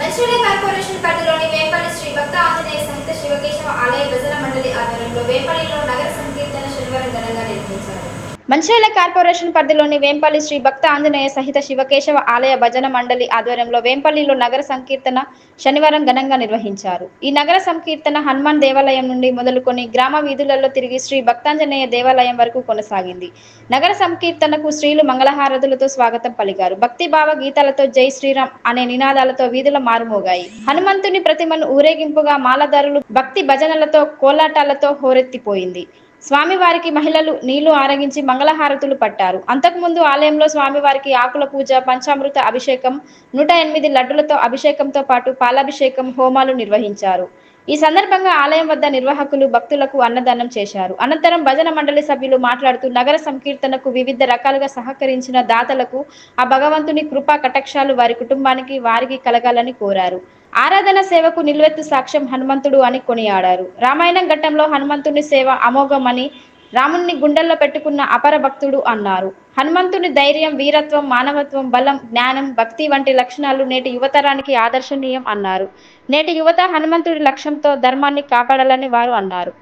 Mancherial corporation పరిధిలోని వేంపల్లి శ్రీ భక్త ఆంజనేయ సహిత శివకేశవ ఆలయ భజన మండలి ఆధ్వర్యంలో వేంపల్లిలో నగర సంకీర్తన శనివారం ఘనంగా నిర్వహించారు. మంచిర్యాల కార్పొరేషన్ పరిధిలోని వేంపల్లి శ్రీ భక్త ఆంజనేయ సహిత శివకేశవ ఆలయ భజన మండలి ఆధ్వర్యంలో వేంపల్లిలో నగర సంకీర్తన శనివారం ఘనంగా నిర్వహించారు. ఈ నగర సంకీర్తన హనుమాన్ దేవాలయం నుండి మొదలుకొని గ్రామ వీధులలో తిరిగి శ్రీ భక్తాంజనేయ దేవాలయం వరకు కొనసాగింది. నగర సంకీర్తనకు స్త్రీలు మంగళహారతులతో స్వాగతం పలికారు. భక్తి భావ గీతాలతో జై శ్రీరామ్ అనే నినాదాలతో వీధుల మారుమోగాయి. హనుమంతుని ప్రతిమను ఊరేగింపుగా మాలదారులు భక్తి భజనలతో కోలాటాలతో హోరెత్తిపోయింది. స్వామివారికి మహిళలు నీళ్లు ఆరగించి మంగళహారతులు పట్టారు. అంతకుముందు ఆలయంలో స్వామివారికి ఆకుల పూజ, పంచామృత అభిషేకం, 108 లడ్డులతో అభిషేకంతో పాటు పాలాభిషేకం, హోమాలు నిర్వహించారు. ఈ సందర్భంగా ఆలయం వద్ద నిర్వాహకులు భక్తులకు అన్నదానం చేశారు. అనంతరం భజన మండలి సభ్యులు మాట్లాడుతూ నగర సంకీర్తనకు వివిధ రకాలుగా సహకరించిన దాతలకు ఆ భగవంతుని కృపా కటాక్షాలు వారి కుటుంబానికి వారికి కలగాలని కోరారు. ఆరాధన సేవకు నిలువెత్తు సాక్ష్యం హనుమంతుడు అని కొనియాడారు. రామాయణం ఘట్టంలో హనుమంతుని సేవ అమోఘమని, రాముణ్ణి గుండెల్లో పెట్టుకున్న అపర భక్తుడు అన్నారు. హనుమంతుని ధైర్యం, వీరత్వం, మానవత్వం, బలం, జ్ఞానం, భక్తి వంటి లక్షణాలు నేటి యువతరానికి ఆదర్శనీయం అన్నారు. నేటి యువత హనుమంతుడి లక్ష్యంతో ధర్మాన్ని కాపాడాలని వారు అన్నారు.